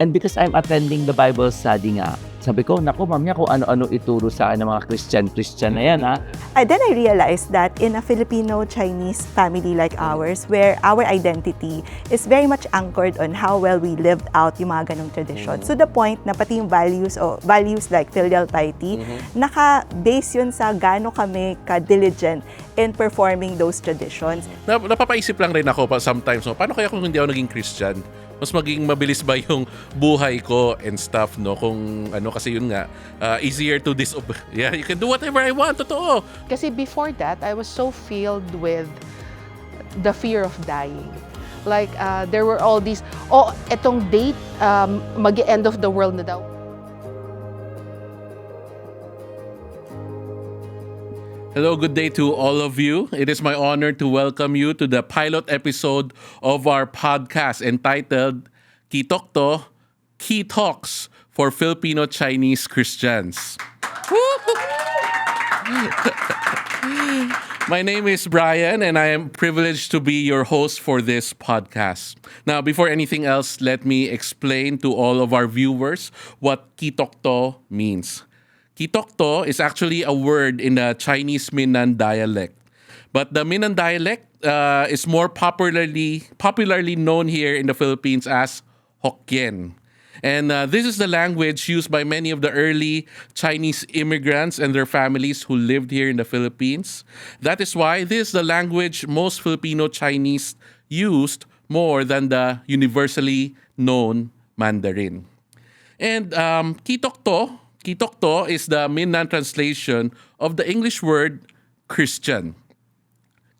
And because I'm attending the Bible study nga, sabi ko, naku, ma'am niya, kung ano-ano ituro sa akin ng mga Christian na yan, ha? Then I realized that in a Filipino-Chinese family like ours, where our identity is very much anchored on how well we lived out yung mga ganong tradition. So the point na pati yung values like filial piety, naka-base yun sa gaano kami ka-diligent in performing those traditions. Napapaisip lang rin ako sometimes, no? Paano kaya kung hindi ako naging Christian? Mas maging mabilis ba yung buhay ko and stuff, no? Kung ano, kasi yun nga, easier to disobey. Yeah, you can do whatever I want, totoo. Kasi before that, I was so filled with the fear of dying. Like, there were all these, etong date, mag-end of the world na daw. Hello, good day to all of you. It is my honor to welcome you to the pilot episode of our podcast entitled Kitokto, Key Talks for Filipino Chinese Christians. My name is Brian, and I am privileged to be your host for this podcast. Now, before anything else, let me explain to all of our viewers what Kitokto means. Kitokto is actually a word in the Chinese Minnan dialect. But the Minnan dialect is more popularly known here in the Philippines as Hokkien. And this is the language used by many of the early Chinese immigrants and their families who lived here in the Philippines. That is why this is the language most Filipino Chinese used more than the universally known Mandarin. And Kitokto is the Minnan translation of the English word Christian.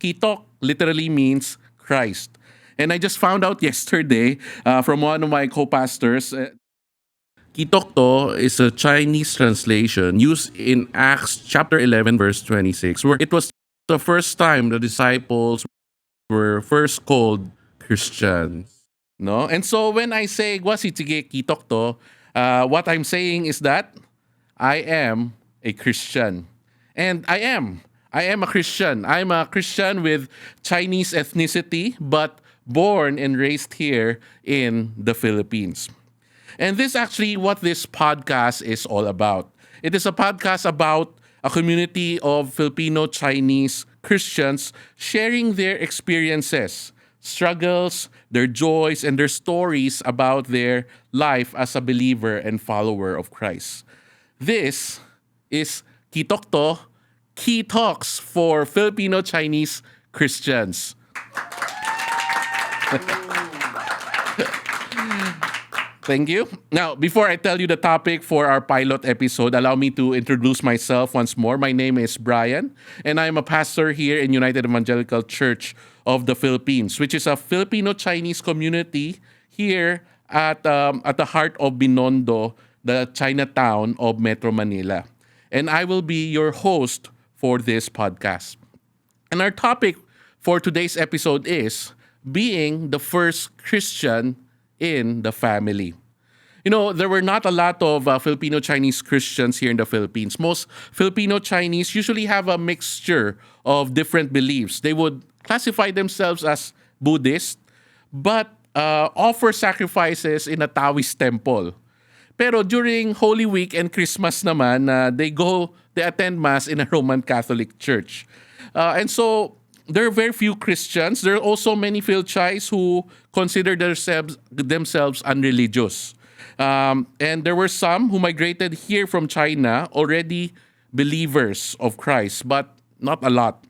Kitok literally means Christ. And I just found out yesterday from one of my co-pastors, Kitokto is a Chinese translation used in Acts chapter 11, verse 26, where it was the first time the disciples were first called Christians. No? And so when I say, Gwasitige Kitokto, what I'm saying is that I am a Christian. And I am a Christian. I'm a Christian with Chinese ethnicity, but born and raised here in the Philippines. And this is actually what this podcast is all about. It is a podcast about a community of Filipino Chinese Christians sharing their experiences, struggles, their joys, and their stories about their life as a believer and follower of Christ. This is Kitokto, Key Talks for Filipino Chinese Christians. Thank you. Now, before I tell you the topic for our pilot episode, allow me to introduce myself once more. My name is Brian, and I'm a pastor here in United Evangelical Church of the Philippines, which is a Filipino-Chinese community here at the heart of Binondo, the Chinatown of Metro Manila. And I will be your host for this podcast. And our topic for today's episode is being the first Christian in the family. You know, there were not a lot of Filipino-Chinese Christians here in the Philippines. Most Filipino-Chinese usually have a mixture of different beliefs. They would classify themselves as Buddhist, but offer sacrifices in a Taoist temple. Pero during Holy Week and Christmas naman, they attend Mass in a Roman Catholic Church. And so, there are very few Christians. There are also many Phil-Chais who consider themselves unreligious. And there were some who migrated here from China, already believers of Christ, but not a lot.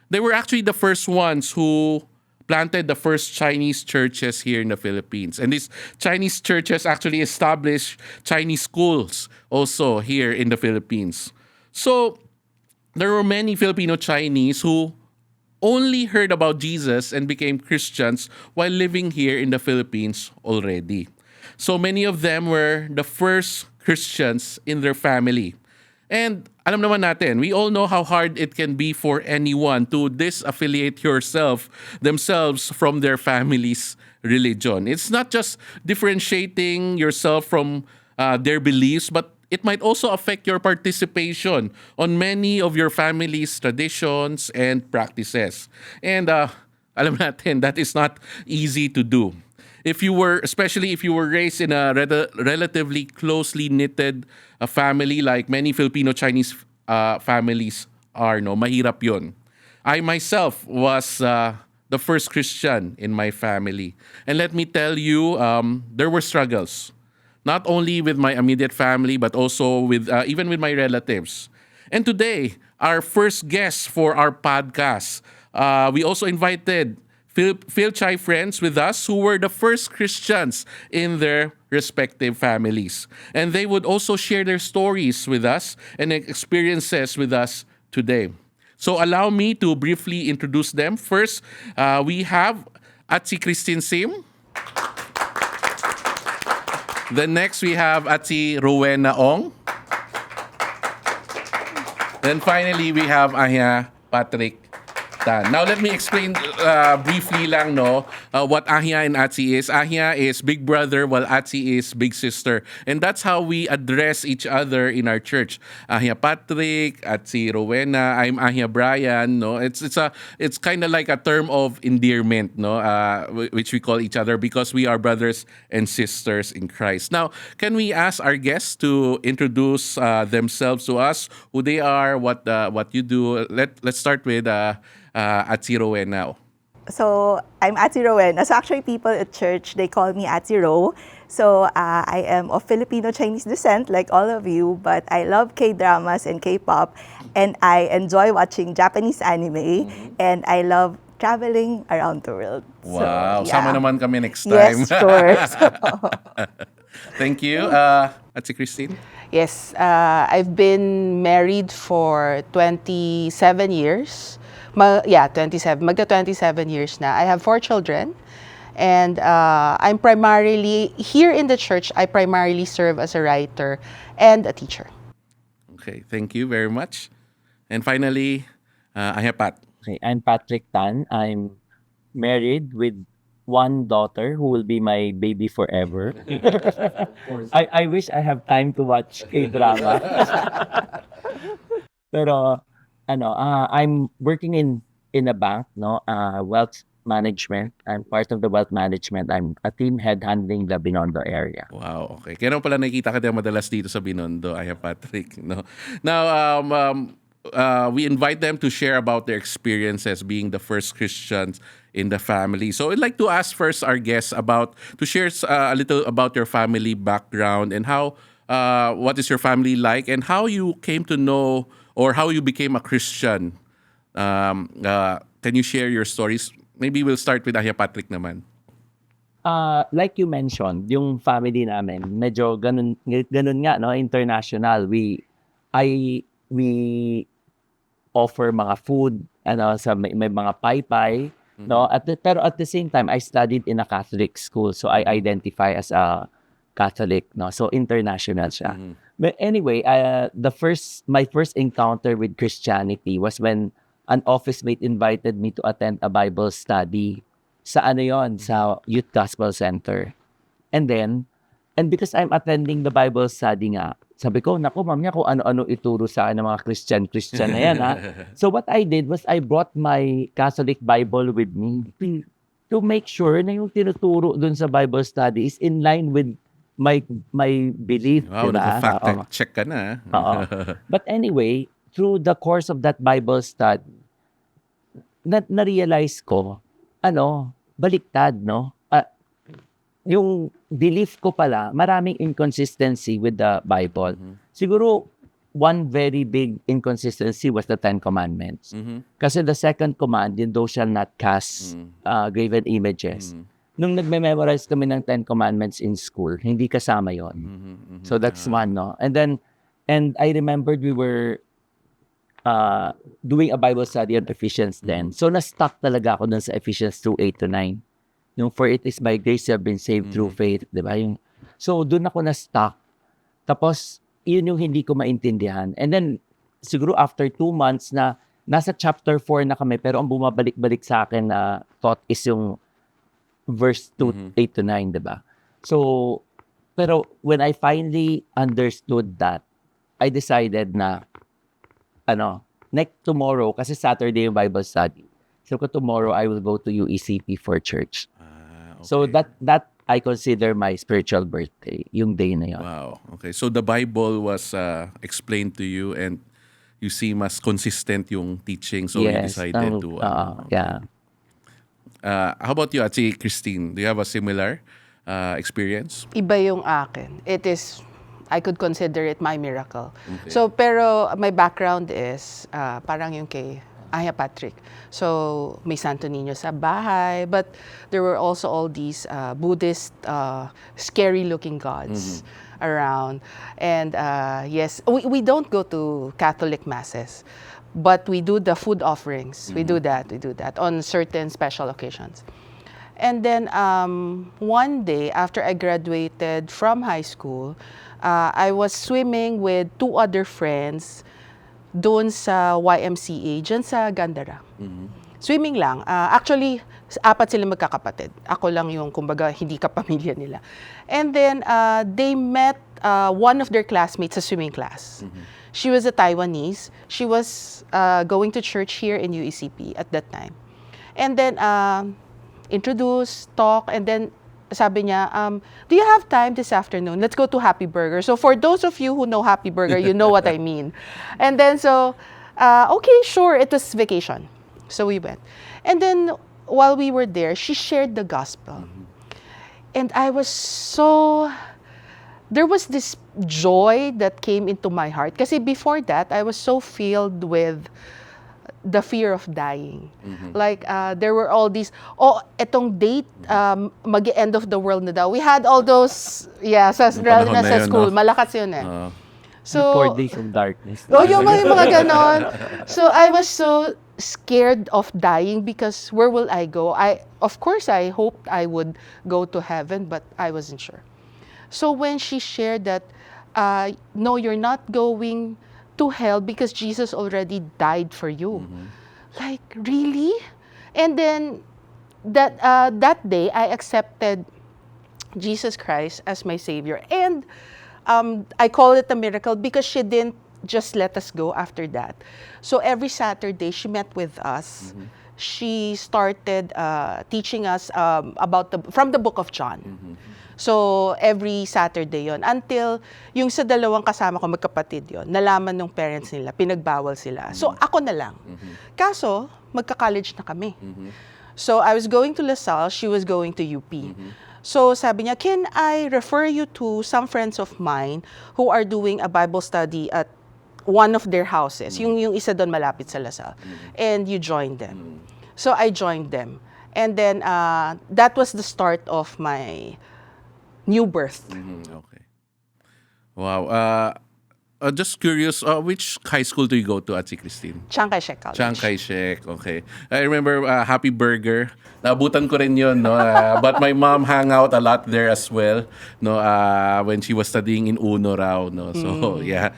They were actually the first ones who planted the first Chinese churches here in the Philippines. And these Chinese churches actually established Chinese schools also here in the Philippines. So there were many Filipino Chinese who only heard about Jesus and became Christians while living here in the Philippines already. So many of them were the first Christians in their family. And alam naman natin, we all know how hard it can be for anyone to disaffiliate themselves from their family's religion. It's not just differentiating yourself from their beliefs, but it might also affect your participation on many of your family's traditions and practices. And alam natin, that is not easy to do. if you were, especially if you were raised in a relatively closely knitted family like many Filipino Chinese families are, no, mahirap yun. I myself was the first Christian in my family. And let me tell you, there were struggles. Not only with my immediate family, but also with even with my relatives. And today, our first guest for our podcast, we also invited Phil Chai friends with us who were the first Christians in their respective families. And they would also share their stories with us and experiences with us today. So allow me to briefly introduce them. First, we have Atsi Christine Sim. Then next, we have Atsi Rowena Ong. Then finally, we have Ahia Patrick Tan. Now, let me explain briefly lang, no, what Ahia and Atsi is. Ahia is big brother, while Atsi is big sister. And that's how we address each other in our church. Ahia Patrick, Atsi Rowena, I'm Ahia Brian, no. It's kind of like a term of endearment, no, which we call each other because we are brothers and sisters in Christ. Now, can we ask our guests to introduce themselves to us, who they are, what you do? Let's start with Atsi Rowena. So I'm Ati Rowena. So actually people at church, they call me Ati Ro. So I am of Filipino Chinese descent like all of you, but I love K-dramas and K-pop, and I enjoy watching Japanese anime, and I love traveling around the world. Wow. So, Sama naman kami next time. Yes, sure. Thank you. Atsi Christine? Yes, I've been married for 27 years. 27. Magda 27 years na. I have 4 children. And I'm primarily, here in the church, I primarily serve as a writer and a teacher. Okay, thank you very much. And finally, Ahia Pat. Okay, I'm Patrick Tan. I'm married with one daughter who will be my baby forever. I wish I have time to watch K-drama. Pero I'm working in a bank, no, wealth management. I'm part of the wealth management. I'm a team head handling the Binondo area. Wow, okay. Kaya naman pala nakikita ka din madalas dito sa Binondo, Ahia Patrick. No? Now, we invite them to share about their experiences being the first Christians in the family. So I'd like to ask first our guests to share a little about your family background and how, what is your family like and how you came to know or how you became a Christian. Can you share your stories? Maybe we'll start with Ahia Patrick naman. Like you mentioned, yung family namin, medyo ganun nga, no, international. We offer mga food, sa may mga paypay, no. Pero at the same time, I studied in a Catholic school, so I identify as a Catholic, no. So international siya. But anyway, my first encounter with Christianity was when an office mate invited me to attend a Bible study sa sa Youth Gospel Center. And because I'm attending the Bible study nga, sabi ko, naku, mamaya kung ano-ano ituro sa akin ng mga Christian na yan, ha. So what I did was I brought my Catholic Bible with me to make sure na yung tinuturo dun sa Bible study is in line with my belief. Wow, diba? naka-fact check ka na. But anyway, through the course of that Bible study, na-realize ko, baliktad, no? Yung belief ko pala, maraming inconsistency with the Bible. Siguro, one very big inconsistency was the 10 Commandments. Kasi the second command, yung thou shall not cast graven images. Nung nagme-memorize kami ng 10 Commandments in school, hindi kasama yon. So that's one, no? And I remembered we were doing a Bible study on Ephesians then. So na-stuck talaga ako dun sa Ephesians 2:8 to 9. Yung for it is by grace you have been saved through faith, di ba? So dun ako na-stuck. Tapos, yun yung hindi ko maintindihan. And then, siguro after 2 months na nasa chapter 4 na kami, pero ang bumabalik-balik sa akin na thought is yung verse 8 to 9, di ba? So, pero when I finally understood that, I decided na, next tomorrow, kasi Saturday yung Bible study. So, tomorrow I will go to UECP for church. Okay. So that I consider my spiritual birthday, yung day na yun. Wow. Okay. So the Bible was explained to you and you see mas consistent yung teaching, so you decided to... yeah. How about you, Ate Christine? Do you have a similar experience? Iba yung akin. It is, I could consider it my miracle. So, pero my background is parang yung kay Aya Patrick. So, may Santo Niño sa bahay, but there were also all these Buddhist, scary-looking gods around. And yes, we don't go to Catholic masses, but we do the food offerings. We do that on certain special occasions. And then one day, after I graduated from high school, I was swimming with 2 other friends doon sa YMCA, dyan sa Gandara. Swimming lang. Actually, 4 sila magkakapatid. Ako lang yung, kumbaga, hindi kapamilya nila. And then, they met one of their classmates sa swimming class. She was a Taiwanese. She was going to church here in UECP at that time. And then, introduce, talk, and then sabi niya, do you have time this afternoon? Let's go to Happy Burger. So for those of you who know Happy Burger, you know what I mean. And then so, okay, sure, it was vacation. So we went. And then while we were there, she shared the gospel. And I was so, there was this joy that came into my heart. Kasi before that, I was so filled with the fear of dying. Like, there were all these, etong date, mag-end of the world na daw. We had all those, lalo na sa school, malakas yun eh. So, 4 days of darkness. Yung mga ganon. So, I was so scared of dying because where will I go? Of course, I hoped I would go to heaven, but I wasn't sure. So, when she shared that, no, you're not going to hell because Jesus already died for you. Like, really? And then that day, I accepted Jesus Christ as my Savior. And I call it a miracle because she didn't just let us go after that. So every Saturday, she met with us. She started teaching us from the book of John. So, every Saturday yon until yung sa 2 kasama ko, magkapatid yon nalaman ng parents nila, pinagbawal sila. So, ako na lang. Kaso, magka-college na kami. So, I was going to LaSalle, she was going to UP. So, sabi niya, can I refer you to some friends of mine who are doing a Bible study at one of their houses? Yung isa doon malapit sa LaSalle. And you join them. So, I joined them. And then, that was the start of my new birth. Okay. Wow. Just curious, which high school do you go to, Ate Christine? Chiang Kai-shek College. Chiang Kai-shek, okay. I remember Happy Burger. Naabutan ko rin yun, no? But my mom hung out a lot there as well, no? When she was studying in Uno raw, no? So, yeah.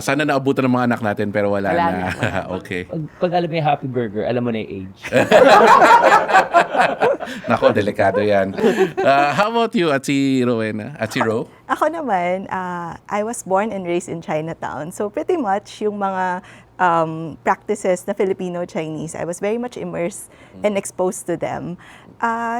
Sana naabutan ng mga anak natin, pero wala na. Okay. Pag alam mo yung Happy Burger, alam mo na yung age. Nako, delikado yan. How about you, Ate Rowena? Ate Ro? Ako naman, I was born and raised in Chinatown. So pretty much yung mga practices na Filipino-Chinese, I was very much immersed and exposed to them.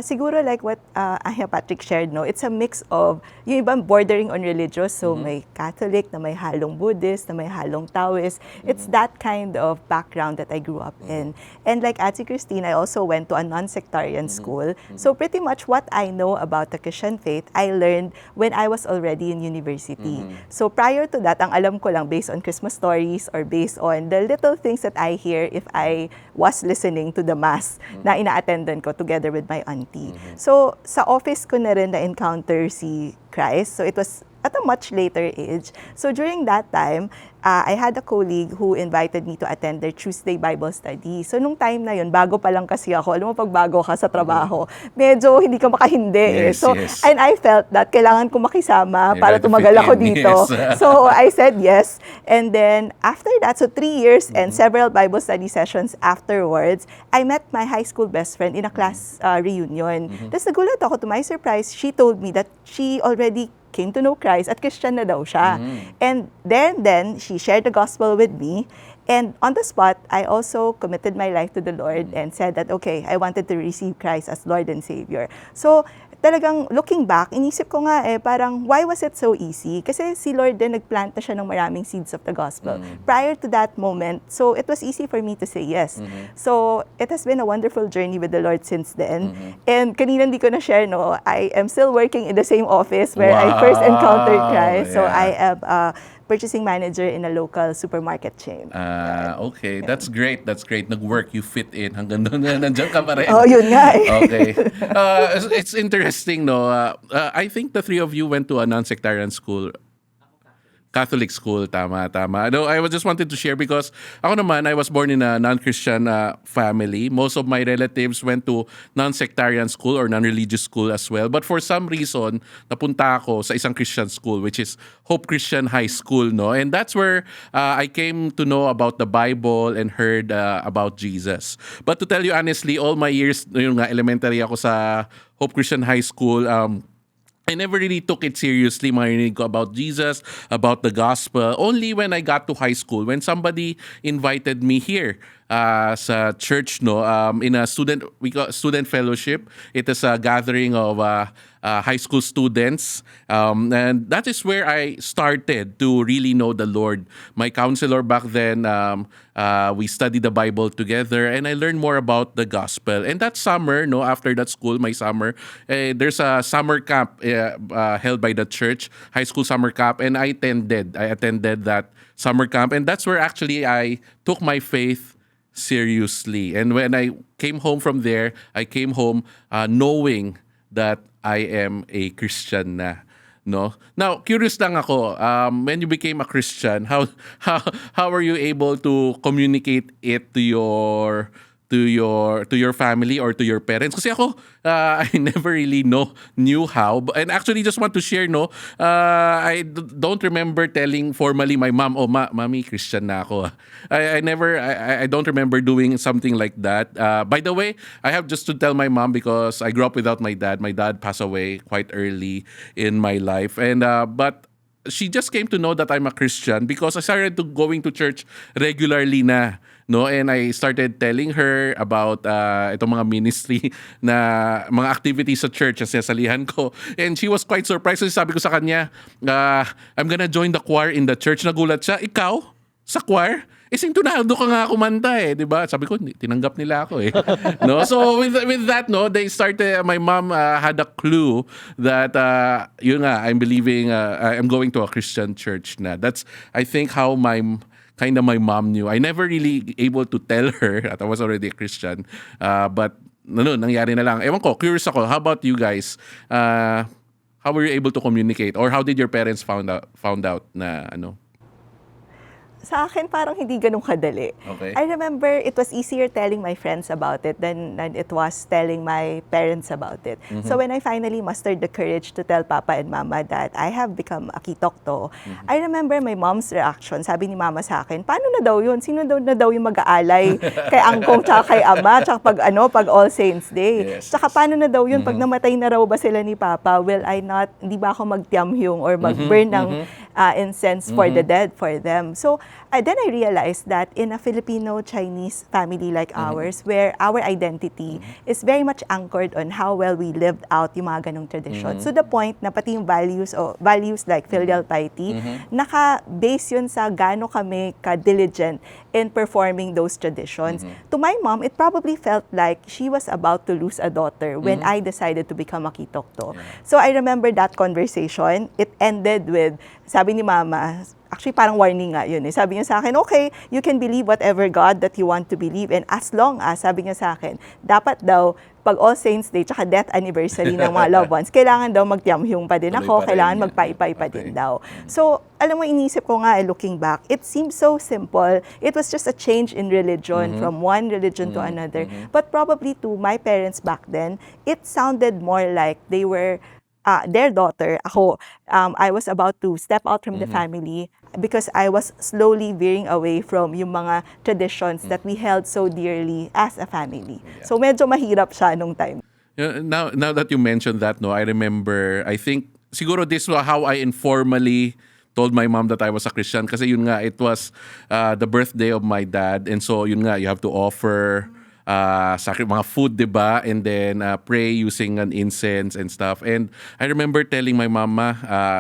Siguro like what Aya Patrick shared, no, it's a mix of yung ibang bordering on religious, so may Catholic, na may halong Buddhist, na may halong Taoist. It's that kind of background that I grew up in. And like Ate Christine, I also went to a non-sectarian school. So pretty much what I know about the Christian faith, I learned when I was already in university. So prior to that, ang alam ko lang based on Christmas stories or based on the little things that I hear if I was listening to the mass na ina-attendan ko together with my auntie. So sa office ko na rin na-encounter si Christ. So it was at a much later age. So during that time, I had a colleague who invited me to attend their Tuesday Bible study. So nung time na yun, bago pa lang kasi ako, alam mo pag bago ka sa trabaho, medyo hindi ka makahindi. Yes, So, yes. and I felt that kailangan ko makisama You para had to tumagal fit ako in, dito. yes. So I said yes. And then after that, so 3 years and several Bible study sessions afterwards, I met my high school best friend in a class reunion. Tapos nagulat ako, to my surprise, she told me that she already came to know Christ at Christian na daw siya. And then she shared the gospel with me. And on the spot, I also committed my life to the Lord and said that, okay, I wanted to receive Christ as Lord and Savior. So talagang looking back, inisip ko nga parang why was it so easy? Kasi si Lord din nagplanta siya ng maraming seeds of the gospel prior to that moment. So it was easy for me to say yes. So it has been a wonderful journey with the Lord since then. And kanina hindi ko na-share, no, I am still working in the same office where I first encountered Christ. So I am purchasing manager in a local supermarket chain. Okay, that's great. That's great. Nag-work, you fit in. Hanggang doon na nandiyan ka pa rin. Oh, yun nga eh. Okay. It's interesting, no? I think the three of you went to a non-sectarian school. Catholic school, tama. No, I just wanted to share because ako naman, I was born in a non-Christian family. Most of my relatives went to non-sectarian school or non-religious school as well. But for some reason, napunta ako sa isang Christian school, which is Hope Christian High School, no? And that's where I came to know about the Bible and heard about Jesus. But to tell you honestly, all my years, yung nga, elementary ako sa Hope Christian High School, I never really took it seriously, marinig ko about Jesus, about the gospel. Only when I got to high school, when somebody invited me here sa church, no, in a we call student fellowship. It is a gathering of high school students. And that is where I started to really know the Lord. My counselor back then, we studied the Bible together and I learned more about the gospel. And that summer, no, after that school, my summer, there's a summer camp held by the church, high school summer camp, and I attended that summer camp. And that's where actually I took my faith seriously. And when I came home from there, I came home knowing that I am a Christian na. No. Now, curious lang ako. When you became a Christian, how were you able to communicate it to your family or to your parents? Kasi ako, I never really knew how. And actually, just want to share, no, I don't remember telling formally my mom, mommy, Christian na ako. I don't remember doing something like that. By the way, I have just to tell my mom because I grew up without my dad. My dad passed away quite early in my life. And but she just came to know that I'm a Christian because I started going to church regularly na. No, and I started telling her about itong mga ministry na mga activities sa church na sinasalihan ko. And she was quite surprised. So sabi ko sa kanya, I'm gonna join the choir in the church. Nagulat siya, ikaw? Sa choir? Singtunado ka nga kumanta di ba? Sabi ko, tinanggap nila ako No? So with that, no, they started, my mom had a clue that, yun nga, I'm believing, I'm going to a Christian church na. That's, I think, how my mom knew. I never really able to tell her that I was already a Christian. But, nangyari na lang. Ewan ko, curious ako, how about you guys? How were you able to communicate? Or how did your parents found out na, Sa akin, parang hindi ganun kadali. Okay. I remember it was easier telling my friends about it than it was telling my parents about it. So when I finally mustered the courage to tell Papa and Mama that I have become a kitokto, I remember my mom's reaction. Sabi ni Mama sa akin, paano na daw yun? Sino na daw yung mag-aalay kay angkong tsaka kay ama tsaka pag All Saints Day? Yes. Tsaka paano na daw yun? Pag namatay na raw ba sila ni Papa, will I not, hindi ba ako magtiamhyong or mag-burn ng incense for the dead for them? So then I realized that in a Filipino-Chinese family like ours, where our identity is very much anchored on how well we lived out yung mga ganong traditions. To the point na pati yung values like filial piety, naka-base yun sa gaano kami ka-diligent in performing those traditions. To my mom, it probably felt like she was about to lose a daughter when I decided to become a kitokto. So I remember that conversation. It ended with, sabi ni Mama, actually parang warning nga yun Sabi niya sa akin, okay, you can believe whatever God that you want to believe. And as long as, sabi niya sa akin, dapat daw, pag All Saints Day, tsaka death anniversary ng mga loved ones, kailangan daw magtiamhyong pa din ako, kailangan magpaipay pa din daw. So, alam mo, inisip ko nga, looking back, it seems so simple. It was just a change in religion from one religion to another. But probably to my parents back then, it sounded more like they were their daughter, ako, I was about to step out from the family because I was slowly veering away from yung mga traditions that we held so dearly as a family. So medyo mahirap siya nung time. Now that you mentioned that, no, I remember, I think, siguro this was how I informally told my mom that I was a Christian kasi yun nga, it was the birthday of my dad. And so yun nga, you have to offer mga food, diba? And then pray using an incense and stuff. And I remember telling my mama,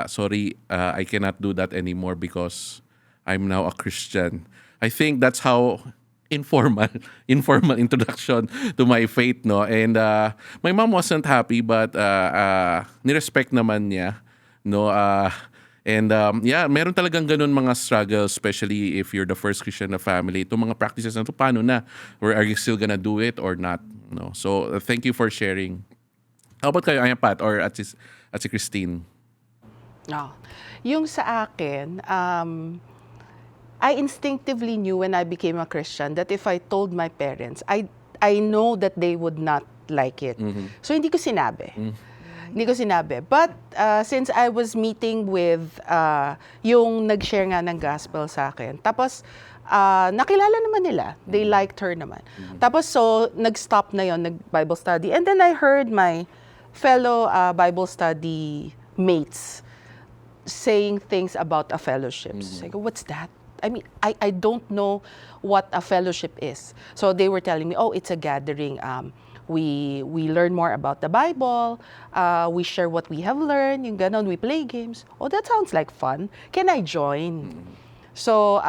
sorry, I cannot do that anymore because I'm now a Christian. I think that's how informal introduction to my faith, no. And my mom wasn't happy, but nirespect naman niya, no. And yeah, meron talagang ganun mga struggles, especially if you're the first Christian in the family. Itong mga practices na to, paano na? Or are you still gonna do it or not? No. So thank you for sharing. How about kayo, Aya Pat, or at si Christine? No. Yung sa akin, I instinctively knew when I became a Christian that if I told my parents, I know that they would not like it. So hindi ko sinabi. Hindi ko sinabi. But since I was meeting with yung nag-share nga ng gospel sa akin, tapos nakilala naman nila. They liked her naman. Tapos so, nag-stop na yon, nag-Bible study. And then I heard my fellow Bible study mates saying things about a fellowship. So I go, what's that? I mean, I don't know what a fellowship is. So they were telling me, oh, it's a gathering. We learn more about the Bible. We share what we have learned. Yung ganon, we play games. Oh, that sounds like fun. Can I join? So,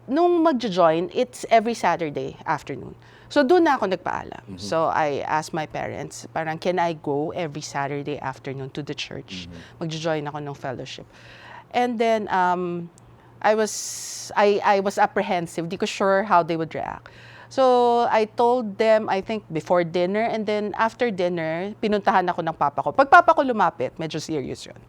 nung mag-join, it's every Saturday afternoon. So, doon na ako nagpaalam. So, I asked my parents, parang, can I go every Saturday afternoon to the church? Mag-join ako ng fellowship. And then, I was apprehensive. Di ko sure how they would react. So, I told them, I think, before dinner, and then after dinner, pinuntahan ako ng papa ko. Pag papa ko lumapit, medyo serious yun.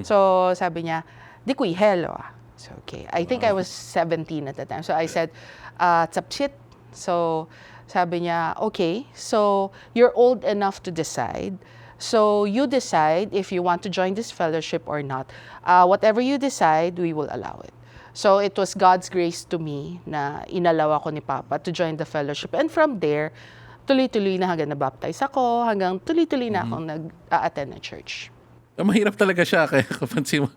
So, sabi niya, di ko ihelo ah. So, okay. I think I was 17 at the time. So, I said, tsapchit. So, sabi niya, okay, so you're old enough to decide. So, you decide if you want to join this fellowship or not. Whatever you decide, we will allow it. So, it was God's grace to me na inalaw ako ni Papa to join the fellowship. And from there, tuloy-tuloy na hanggang nabaptize ako, hanggang tuloy-tuloy na akong nag-attend ng church. Mahirap talaga siya, kaya kapansin mo,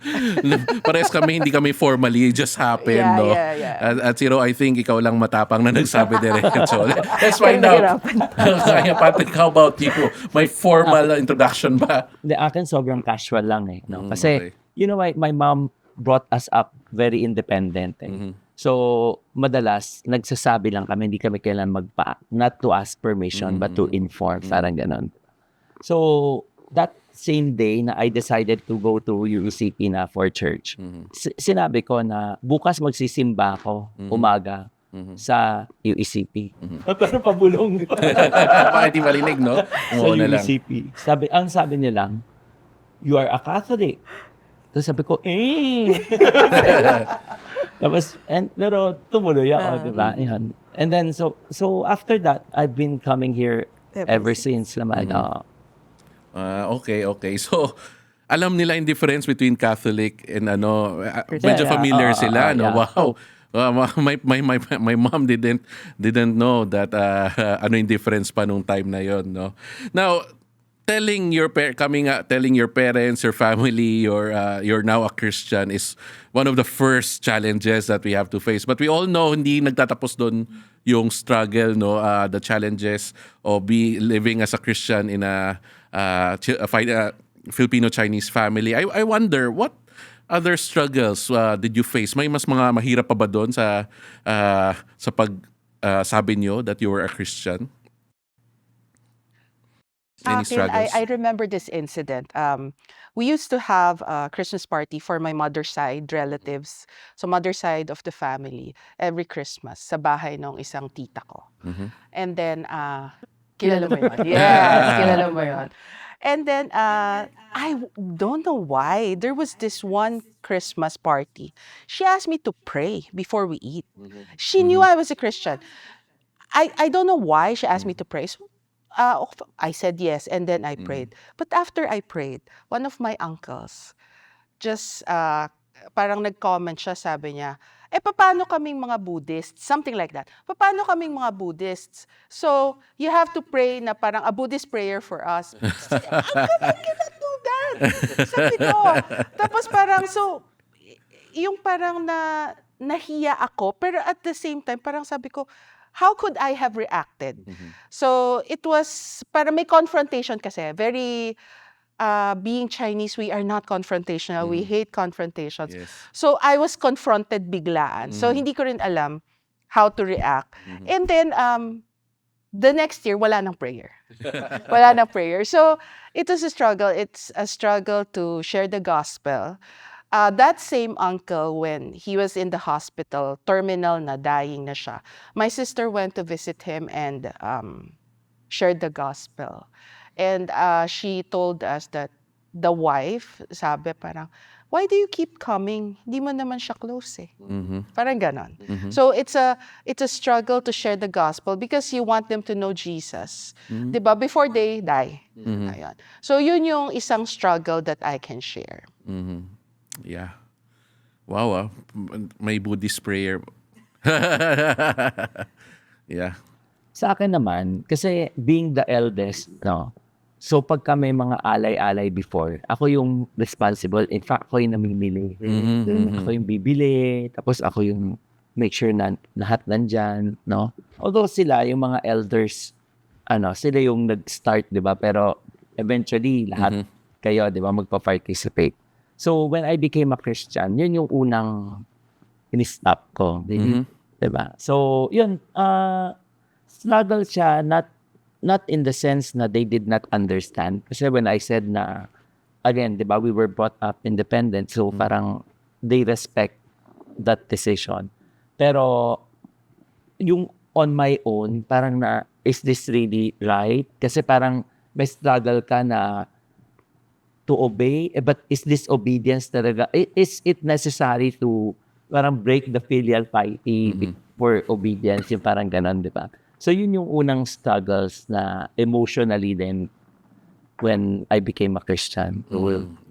parehas kami, hindi kami formally, it just happened, Yeah, no? yeah. At Zero, I think ikaw lang matapang na nagsabi diretso. Let's find out. Kaya Patrick, how about you? May formal introduction ba? The akin sobrang casual lang eh. No? Kasi, okay. you know, my mom brought us up very independent eh. So, madalas, nagsasabi lang kami, hindi kami kailan not to ask permission, but to inform, parang ganon. So, that same day na I decided to go to UCP na for church, sinabi ko na bukas magsisimba ako umaga sa UECP. Pero pabulong. Bakit di marinig, no? Sa UECP. Ang sabi niya lang, you are a Catholic. Tapos sabi ko, Tapos, pero tumuloy ako, di ba? Yan. And then, so after that, I've been coming here ever since naman. Okay. So, alam nila yung difference between Catholic and medyo familiar sila, no? Yeah. Wow. My mom didn't know that ano yung difference pa nung time na yon, no? Now, telling your parents, your family, you're now a Christian is one of the first challenges that we have to face. But we all know hindi nagtatapos doon yung struggle, no, the challenges of living as a Christian in a Filipino-Chinese family. I wonder, what other struggles did you face? May mas mga mahirap pa ba doon sa pag sabi nyo that you were a Christian? Any struggles? I remember this incident. We used to have a Christmas party for my mother's side relatives. So mother's side of the family every Christmas sa bahay ng isang tita ko. And then, kilala mo yun? Yes, kilala mo yun. And then, I don't know why, there was this one Christmas party. She asked me to pray before we eat. She knew I was a Christian. I don't know why she asked me to pray. So, I said yes, and then I prayed. But after I prayed, one of my uncles just parang nag-comment siya, sabi niya, paano kaming mga Buddhists? Something like that. Paano kaming mga Buddhists? So, you have to pray na parang a Buddhist prayer for us. How come I cannot do that? Sabi ko. Tapos parang, so, yung parang nahiya ako, pero at the same time, parang sabi ko, how could I have reacted? So it was, para may confrontation kasi, very, being Chinese, we are not confrontational. We hate confrontations. Yes. So I was confronted biglaan. So hindi ko rin alam how to react. And then, the next year, wala nang prayer. Wala nang prayer. So it was a struggle. It's a struggle to share the gospel. That same uncle, when he was in the hospital, terminal na, dying na siya, my sister went to visit him and shared the gospel. And she told us that the wife, sabi parang, why do you keep coming? Hindi mo naman siya close eh. Parang ganon. So it's a struggle to share the gospel because you want them to know Jesus. 'Di ba? Before they die. Ayun. So yun yung isang struggle that I can share. Yeah. Wow, may Buddhist prayer. Yeah. Sa akin naman, kasi being the eldest, no, so pagka may mga alay-alay before, ako yung responsible. In fact, ako yung namimili. Ako yung bibili, tapos ako yung make sure na lahat nandyan, no? Although sila, yung mga elders, sila yung nag-start, di ba? Pero eventually, lahat kayo, di ba, magpa-participate. So, when I became a Christian, yun yung unang in-stop ko. Di ba? So, yun, struggle siya, not in the sense na they did not understand. Kasi when I said na, again, di ba, we were brought up independent, so parang they respect that decision. Pero, yung on my own, parang na, is this really right? Kasi parang may struggle ka na to obey, but is this obedience talaga? Is it necessary to parang break the filial piety for obedience? Yung parang ganon, di ba? So, yun yung unang struggles na emotionally then when I became a Christian.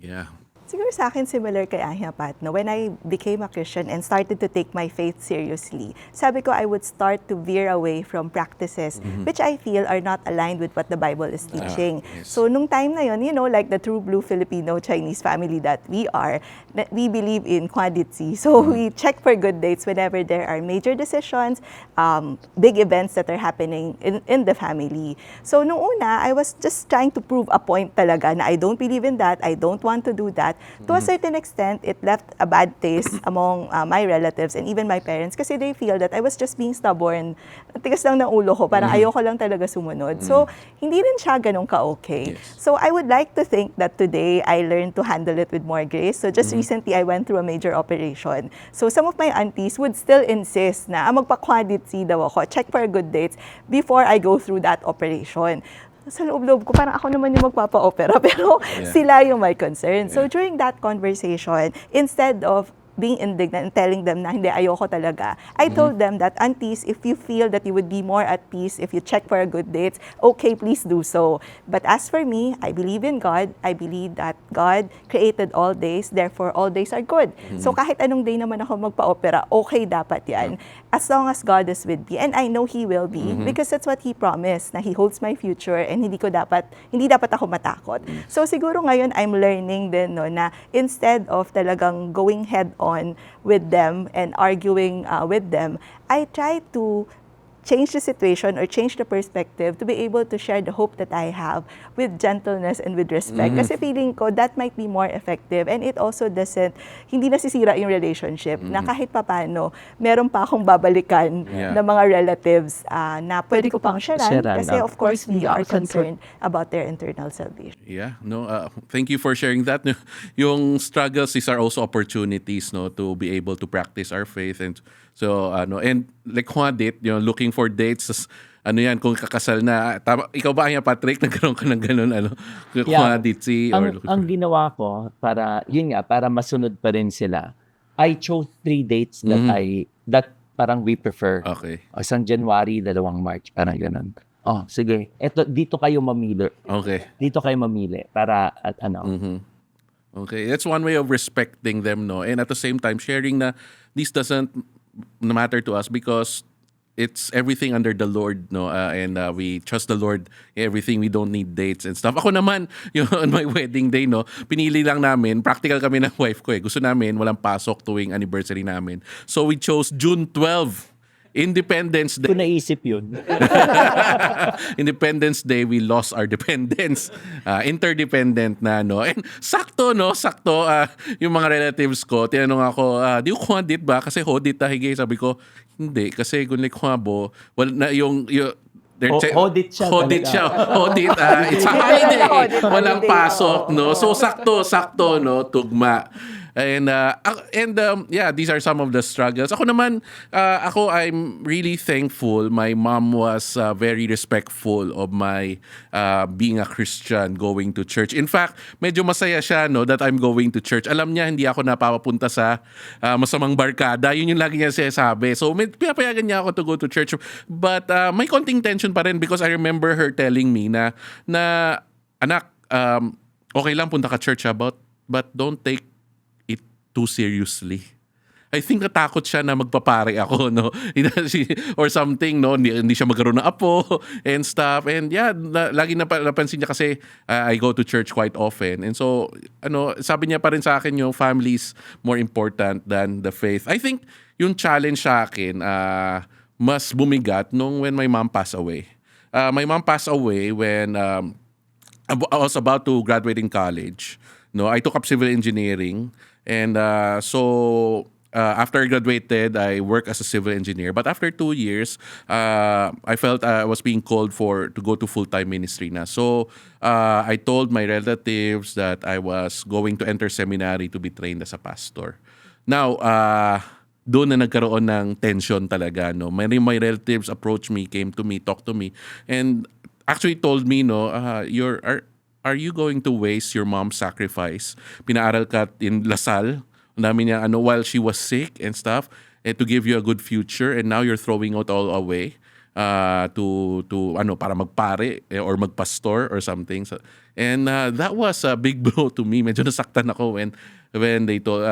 Yeah. Siguro sa akin, similar kay Anya Pat, no? When I became a Christian and started to take my faith seriously, sabi ko I would start to veer away from practices which I feel are not aligned with what the Bible is teaching. Yes. So, nung time na yun, like the true blue Filipino-Chinese family that we are, we believe in quaditsi. So, we check for good dates whenever there are major decisions, big events that are happening in the family. So, nung una, I was just trying to prove a point talaga na I don't believe in that, I don't want to do that. To a certain extent, it left a bad taste among my relatives and even my parents kasi they feel that I was just being stubborn. Tigas lang ng ulo ko, parang ayoko lang talaga sumunod. So, hindi rin siya ganun ka-okay. Yes. So, I would like to think that today, I learned to handle it with more grace. So, just recently, I went through a major operation. So, some of my aunties would still insist na magpa-quaditsi daw ako, check for good dates before I go through that operation. Sa loob-loob ko, parang ako naman yung magpapa-opera, pero sila yung may concern. So during that conversation, instead of being indignant and telling them na hindi, ayoko talaga, I told them that, aunties, if you feel that you would be more at peace if you check for a good dates, okay, please do so. But as for me, I believe in God. I believe that God created all days, therefore all days are good. So kahit anong day naman ako magpa-opera, okay dapat yan. As long as God is with me, and I know He will be, because that's what He promised, na He holds my future, and hindi dapat ako matakot. So siguro ngayon, I'm learning din, no, na instead of talagang going head on with them and arguing with them, I try to change the situation or change the perspective to be able to share the hope that I have with gentleness and with respect. Kasi feeling ko that might be more effective, and it also hindi nasisira yung relationship, na kahit papano, meron pa akong babalikan na mga relatives na pwede ko pang sharean. Kasi of course, we are concerned about their internal salvation. Yeah, no. Thank you for sharing that. Yung struggles, these are also opportunities, no, to be able to practice our faith, and so and like Juanit, looking for dates. Yan, kung kakasal na, tama, ikaw ba, Patrick, nagkaroon ka ng ganun, Juanitsi? Ang ginawa ko, para masunod pa rin sila, I chose 3 dates that parang we prefer. Okay. Isang January, 2 March, parang ganun. Oh, sige. Dito kayo mamili. Okay. Dito kayo mamili para at Okay, that's one way of respecting them, no? And at the same time, sharing na this doesn't matter to us because it's everything under the Lord, no? And we trust the Lord in everything. We don't need dates and stuff. Ako naman, on my wedding day, no? Pinili lang namin, practical kami ng wife ko eh. Gusto namin, walang pasok tuwing anniversary namin. So we chose June 12. Independence Day. Kung naisip yun. Independence Day, we lost our dependence. Interdependent na, no? And sakto, no? Sakto, yung mga relatives ko, tinanong ako, di ko hodit ba? Kasi hodit higay. Sabi ko, hindi. Kasi gunlik ko bo, na yung Hodit siya Hodit talaga. siya. Hodit. It's a holiday. Hodit, Walang holiday. pasok, no? So, sakto, no? Tugma. Yeah, these are some of the struggles. Ako naman, I'm really thankful. My mom was very respectful of my being a Christian, going to church. In fact, medyo masaya siya, no, that I'm going to church. Alam niya, hindi ako napapapunta sa masamang barkada. Yun yung lagi niya sinasabi. So, pinapayagan niya ako to go to church. But may konting tension pa rin because I remember her telling me na anak, okay lang punta ka church but don't take it too seriously. I think natakot siya na magpapare ako, no? Or something, no? Hindi siya magkaroon ng apo and stuff. And yeah, lagi napansin niya kasi I go to church quite often. And so, sabi niya pa rin sa akin yung family is more important than the faith. I think yung challenge sa akin, mas bumigat when my mom passed away. My mom passed away when I was about to graduate in college. No, I took up civil engineering, and after I graduated, I worked as a civil engineer. But after 2 years, I felt I was being called to go to full-time ministry na. So I told my relatives that I was going to enter seminary to be trained as a pastor. Now, doon na nagkaroon ng tension talaga, no. Many of my relatives approached me, came to me, talked to me, and actually told me, no, are you going to waste your mom's sacrifice? Pinaaral ka in Lasal, ang dami niya, while she was sick and stuff, to give you a good future, and now you're throwing it all away para magpare or magpastor or something. So, and that was a big blow to me. Medyo nasaktan ako when they told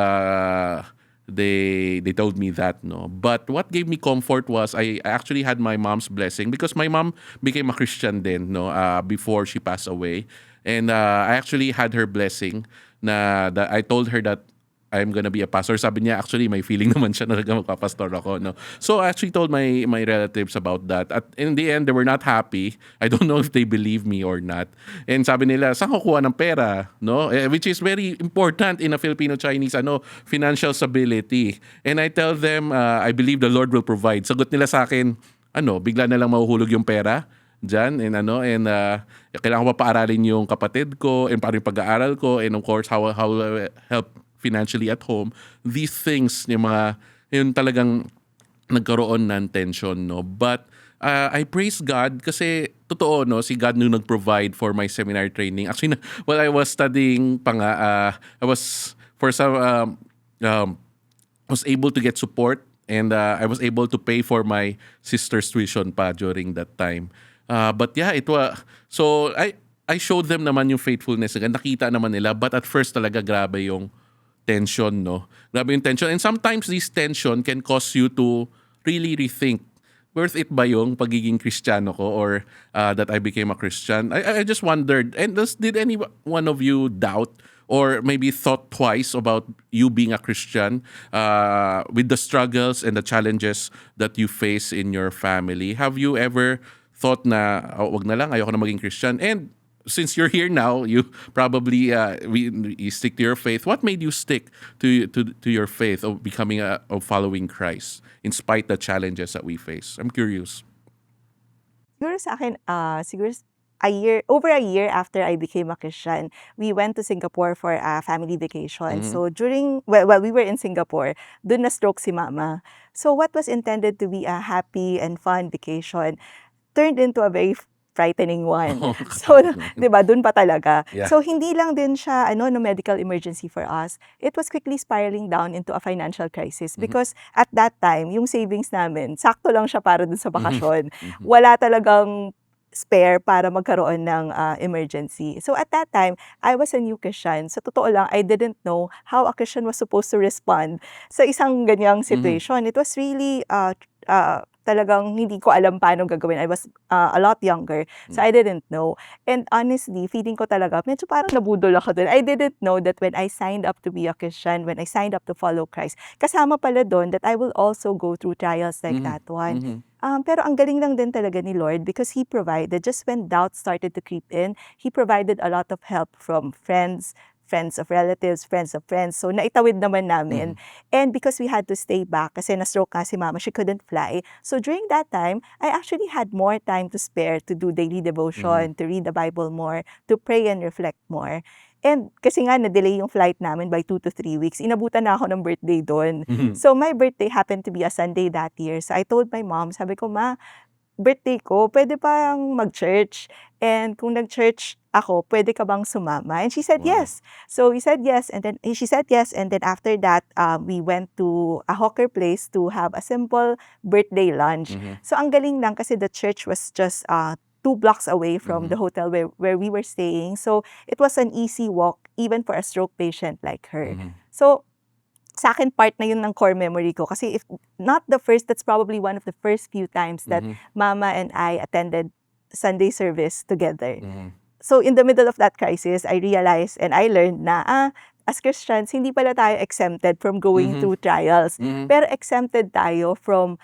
they told me that, no. But what gave me comfort was I actually had my mom's blessing because my mom became a Christian then, no, before she passed away. And I actually had her blessing that I told her that I'm gonna be a pastor. Sabi niya, actually, may feeling naman siya na magpapastor ako, no? So I actually told my relatives about that. At in the end, they were not happy. I don't know if they believe me or not. And sabi nila, saan kukuha ng pera? No? Which is very important in a Filipino-Chinese financial stability. And I tell them, I believe the Lord will provide. Sagot nila sa akin, bigla na lang mahuhulog yung pera dyan, and kailangan ko pa paaralin yung kapatid ko, and parang yung pag-aaral ko, and of course, how will I help financially at home. These things, yung talagang nagkaroon ng tension, no. But I praise God kasi totoo, no, si God nung nag-provide for my seminary training. Actually, while I was studying pa nga, I was was able to get support, and I was able to pay for my sister's tuition pa during that time. But yeah, it was, so I showed them naman yung faithfulness. Nakita naman nila, but at first talaga grabe yung tension, no? Grabe yung tension. And sometimes this tension can cause you to really rethink, worth it ba yung pagiging Kristiyano ko, or that I became a Christian? I just wondered, and did any one of you doubt or maybe thought twice about you being a Christian with the struggles and the challenges that you face in your family? Have you ever thought na, wag na lang, ayoko na maging Christian? And since you're here now, you probably you stick to your faith. What made you stick to your faith of becoming of following Christ in spite the challenges that we face? I'm curious. Siguro sa akin, over a year after I became a Christian, we went to Singapore for a family vacation. So while we were in Singapore, dun na stroke si mama. So what was intended to be a happy and fun vacation turned into a very frightening one. So, 'di ba, dun pa talaga. Yeah. So hindi lang din siya no medical emergency for us. It was quickly spiraling down into a financial crisis because at that time, yung savings namin, sakto lang siya para dun sa bakasyon. Wala talagang spare para magkaroon ng emergency. So at that time, I was a new Christian. Sa totoo lang, I didn't know how a Christian was supposed to respond sa isang ganyang situation. It was really talagang hindi ko alam paano gagawin. I was a lot younger, so I didn't know. And honestly, feeling ko talaga, medyo parang nabudol ako dun. I didn't know that when I signed up to be a Christian, when I signed up to follow Christ, kasama pala dun that I will also go through trials like that one. Pero ang galing lang din talaga ni Lord because He provided, just when doubt started to creep in, He provided a lot of help from friends, friends of relatives, friends of friends. So, naitawid naman namin. And because we had to stay back, kasi na-stroke nga si mama, she couldn't fly. So, during that time, I actually had more time to spare to do daily devotion, to read the Bible more, to pray and reflect more. And kasi nga, na-delay yung flight namin by 2 to 3 weeks. Inabutan na ako ng birthday doon. So, my birthday happened to be a Sunday that year. So, I told my mom, sabi ko, Ma, birthday ko, pwede bang mag-church? And kung nag-church ako, pwede ka bang sumama? And she said yes. So we said yes, and then she said yes, and then after that, we went to a hawker place to have a simple birthday lunch. So ang galing lang kasi the church was just 2 blocks away from the hotel where we were staying. So it was an easy walk even for a stroke patient like her. So sa akin, part na yun ng core memory ko. Kasi if not the first, that's probably one of the first few times that Mama and I attended Sunday service together. So in the middle of that crisis, I realized and I learned na, as Christians, hindi pala tayo exempted from going through trials. Pero exempted tayo from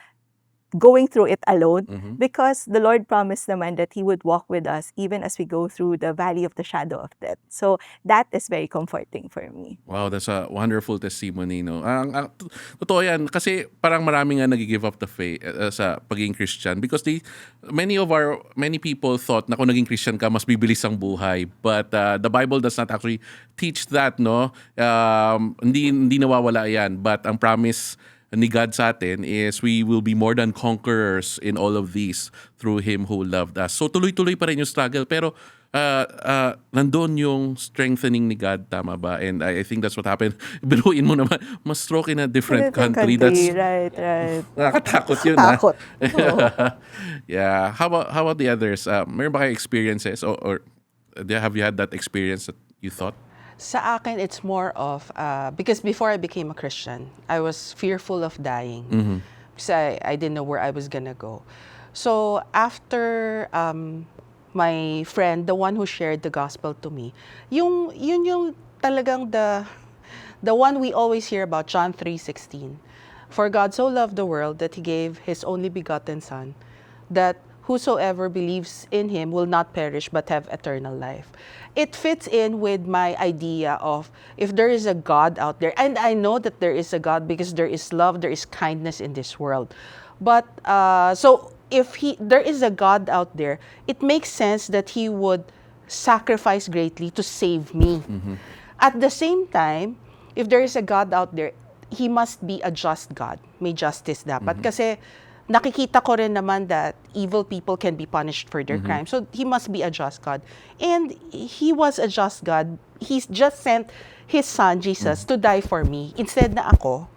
going through it alone because the Lord promised naman that He would walk with us even as we go through the valley of the shadow of death. So that is very comforting for me. Wow, that's a wonderful testimony, no? Totoo yan. Kasi parang marami nga nag-give up the faith sa pagiging Christian because many people thought na kung naging Christian ka, mas bibilis ang buhay. But the Bible does not actually teach that, no? Hindi nawawala yan. But ang promise ni God sa atin is we will be more than conquerors in all of these through Him who loved us. So tuloy-tuloy pa rin yung struggle pero nandun yung strengthening ni God, tama ba? And I think that's what happened. Biruin mo naman, mas stroke in a different country. That's Right. nakakatakot yun. Takot. Yeah. How about the others? Meron ba kayo experiences or have you had that experience that you thought? Sa akin, it's more of, because before I became a Christian, I was fearful of dying. Because I didn't know where I was gonna go. So after my friend, the one who shared the gospel to me, yun yung talagang the one we always hear about, John 3:16. For God so loved the world that He gave His only begotten Son, that whosoever believes in Him will not perish but have eternal life. It fits in with my idea of if there is a God out there, and I know that there is a God because there is love, there is kindness in this world. But so if there is a God out there, it makes sense that He would sacrifice greatly to save me. At the same time, if there is a God out there, He must be a just God. May justice dapat. Kasi nakikita ko rin naman that evil people can be punished for their crimes. So, He must be a just God. And He was a just God. He's just sent His Son, Jesus, to die for me instead na ako.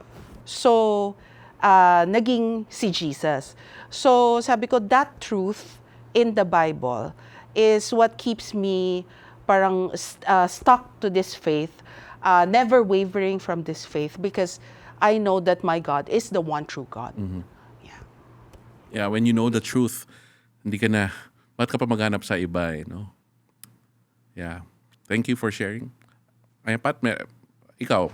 So, naging si Jesus. So, sabi ko, that truth in the Bible is what keeps me parang stuck to this faith, never wavering from this faith because I know that my God is the one true God. Yeah, when you know the truth, hindi ka na, bakit ka pa maghanap sa iba, no? Yeah. Thank you for sharing. Ay, Pat, ikaw?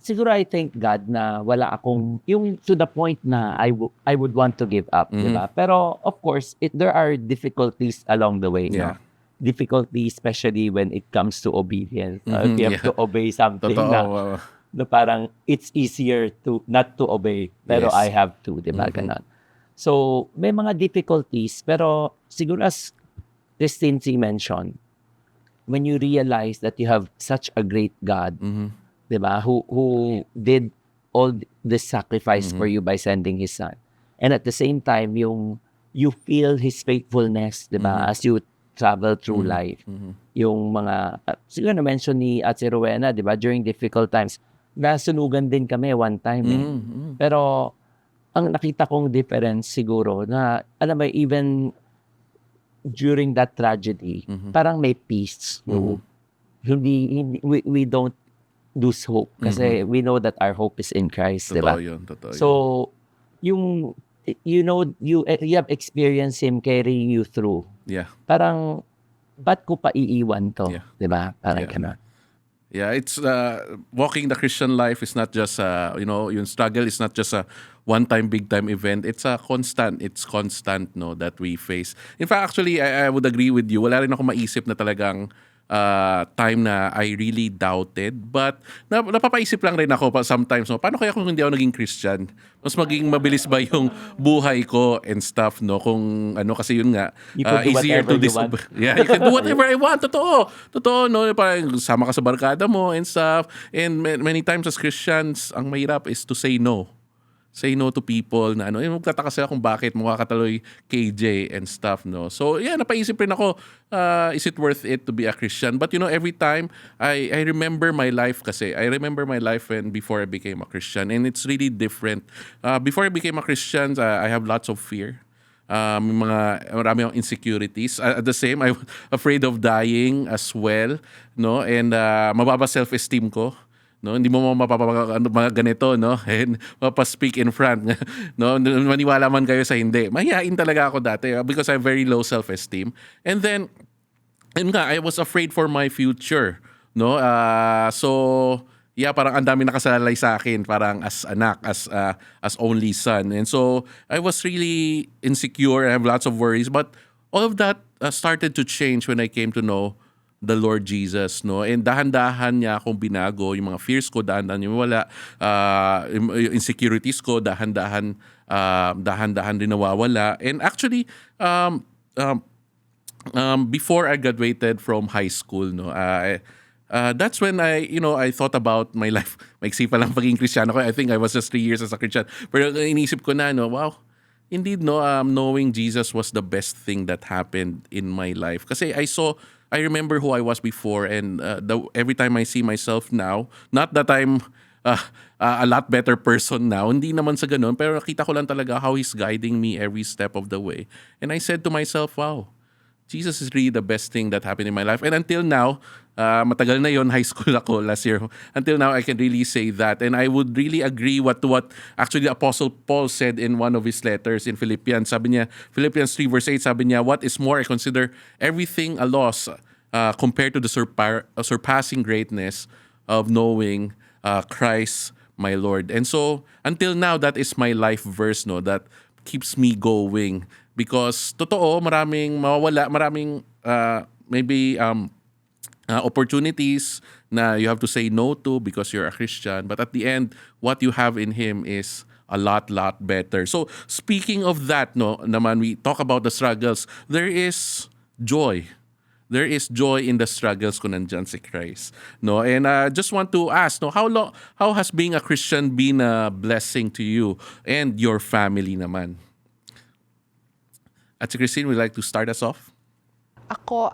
Siguro I thank God na wala akong, yung to the point na I would want to give up, di ba? Pero of course, there are difficulties along the way, no? Yeah. Difficulty, especially when it comes to obedience. If you have to obey something Totoo. na parang it's easier to not to obey, pero Yes. I have to, di ba? Ganon. So, may mga difficulties, pero siguro as Christine C. mentioned, when you realize that you have such a great God, di ba, who did all this sacrifice for you by sending His Son. And at the same time, you feel His faithfulness, di ba, as you travel through life. Yung mga, siguro na-mention ni Ate Rowena, di ba, during difficult times, nasunugan din kami one time. Pero, ang nakita kong difference siguro na, alam mo, even during that tragedy, parang may peace. We don't lose hope kasi we know that our hope is in Christ, di ba? Totoo yun. So, yung you have experienced Him carrying you through. Yeah. Parang, ba't ko pa iiwan to? Yeah. Diba? Parang Yeah. ganun. Yeah, it's walking the Christian life is not just yung struggle is not just a one-time big-time event. It's constant no that we face. In fact, actually I would agree with you. Wala rin ako maisip na talagang time na I really doubted, but napapaisip lang rin ako sometimes, no, paano kaya kung hindi ako naging Christian? Mas maging mabilis ba yung buhay ko and stuff, no? Kung kasi yun nga, You could do easier whatever to you want. Yeah, you can do whatever I want. Totoo, no? Parang sama ka sa barkada mo and stuff. And many times as Christians, ang mahirap is to say no. Say no to people na magtataka sila kung bakit mukha kataloy KJ and stuff, no? So, yeah, napaisip rin ako, is it worth it to be a Christian? But, every time, I remember my life kasi. I remember my life before I became a Christian. And it's really different. Before I became a Christian, I have lots of fear. Marami akong insecurities. At the same, I'm afraid of dying as well, no? And mababa self-esteem ko. No, hindi mo mga ganito, no? And mapa-speak in front, no? Maniwala man kayo sa hindi. Mahihain talaga ako dati because I have very low self-esteem. And then I was afraid for my future, no? So yeah, parang ang dami nakasalalay sa akin parang as anak, as only son. And so I was really insecure. I have lots of worries, but all of that started to change when I came to know the Lord Jesus, no? And dahan-dahan niya akong binago, yung mga fears ko, dahan-dahan niya wala, yung insecurities ko, dahan-dahan din nawawala. And actually, before I graduated from high school, no, that's when I thought about my life. Maiksi pa lang pagiging Kristiyano ko. I think I was just 3 years as a Christian. Pero inisip ko na, no, wow, indeed, no, knowing Jesus was the best thing that happened in my life. Kasi I remember who I was before, and every time I see myself now, not that I'm a lot better person now, hindi naman sa ganun, pero nakita ko lang talaga how He's guiding me every step of the way. And I said to myself, wow, Jesus is really the best thing that happened in my life. And until now, matagal na yon, high school ako last year. Until now, I can really say that. And I would really agree what actually the Apostle Paul said in one of his letters in Philippians. Sabi niya, Philippians 3 verse 8, sabi niya, what is more, I consider everything a loss compared to the surpassing greatness of knowing Christ my Lord. And so, until now, that is my life verse, no, that keeps me going. Because totoo, maraming mawawala, maraming maybe opportunities na you have to say no to because you're a Christian. But at the end, what you have in Him is a lot better. So speaking of that, no, naman we talk about the struggles. There is joy. There is joy in the struggles kung nandyan si Christ. No? And just want to ask, no, how has being a Christian been a blessing to you and your family naman? At si Christine, would you like to start us off? Ako,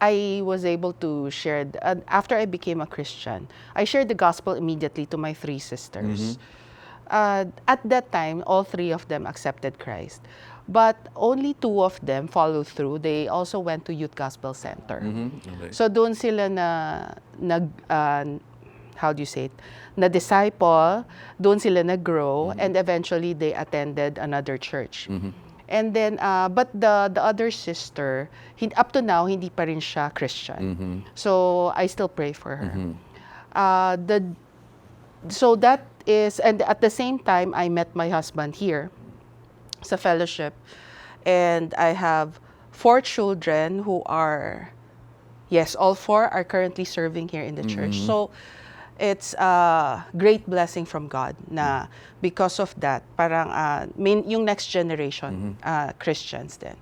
I was able to share, after I became a Christian, I shared the gospel immediately to my 3 sisters. At that time, all 3 of them accepted Christ. But only 2 of them followed through. They also went to Youth Gospel Center. Okay. So doon sila how do you say it? Na-disciple, doon sila nag-grow, and eventually they attended another church. And then, but the other sister, up to now, hindi pa rin siya Christian. So I still pray for her. So that is, and at the same time, I met my husband here sa fellowship. And I have 4 children who are, yes, all 4 are currently serving here in the church. So it's a great blessing from God na because of that, parang yung next generation Christians din.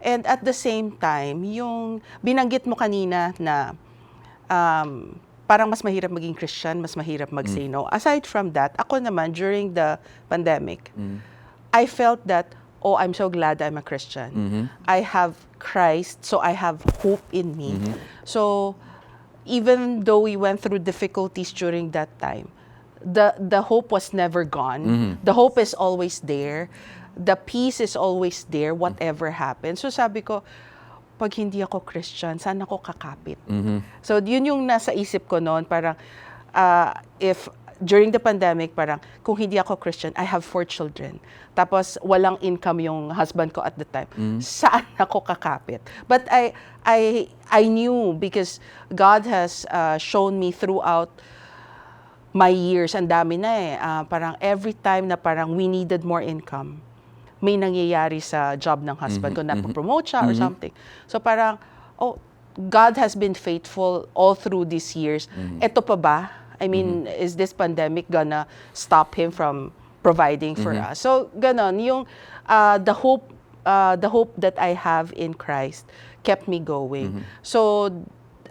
And at the same time, yung binanggit mo kanina na parang mas mahirap maging Christian, mas mahirap mag-say no. Aside from that, ako naman, during the pandemic, I felt that, oh, I'm so glad I'm a Christian. I have Christ, so I have hope in me. So, even though we went through difficulties during that time, the hope was never gone. The hope is always there. The peace is always there, whatever happens. So sabi ko, pag hindi ako Christian, saan ako kakapit? So yun yung nasa isip ko noon, parang if during the pandemic, parang kung hindi ako Christian, I have 4 children. Tapos walang income yung husband ko at the time. Saan ako kakapit? But I knew because God has shown me throughout my years, ang dami na eh. Parang every time na parang we needed more income, may nangyayari sa job ng husband ko, napopromote siya or something. So parang, oh, God has been faithful all through these years. Ito pa ba? I mean, is this pandemic gonna stop him from providing for us? So, ganon, yung the hope that I have in Christ kept me going. So,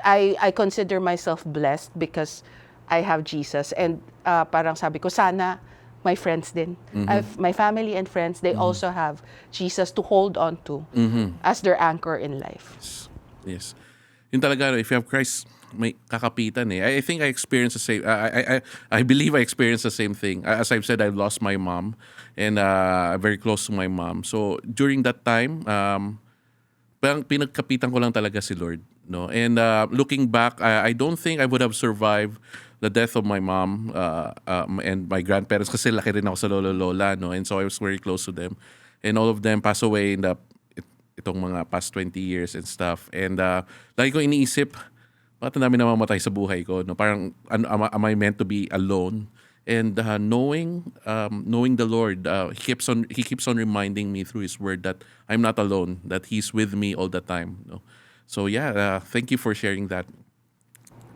I consider myself blessed because I have Jesus. And parang sabi ko, sana my friends din. My family and friends, they also have Jesus to hold on to as their anchor in life. Yes. Yun talaga, if you have Christ, may kakapitan eh. I think I experienced the same. I believe I experienced the same thing. As I've said, I've lost my mom, and very close to my mom. So during that time, parang pinagkapitan ko lang talaga si Lord, no. And looking back, I don't think I would have survived the death of my mom and my grandparents, kasi laki rin ako sa lolo lola, no. And so I was very close to them, and all of them passed away in itong mga past 20 years and stuff. And lagi ko iniisip, bakit ang dami namamatay sa buhay ko? No? Parang, am I meant to be alone? And knowing the Lord, He keeps on reminding me through His Word that I'm not alone, that He's with me all the time. No? So yeah, thank you for sharing that.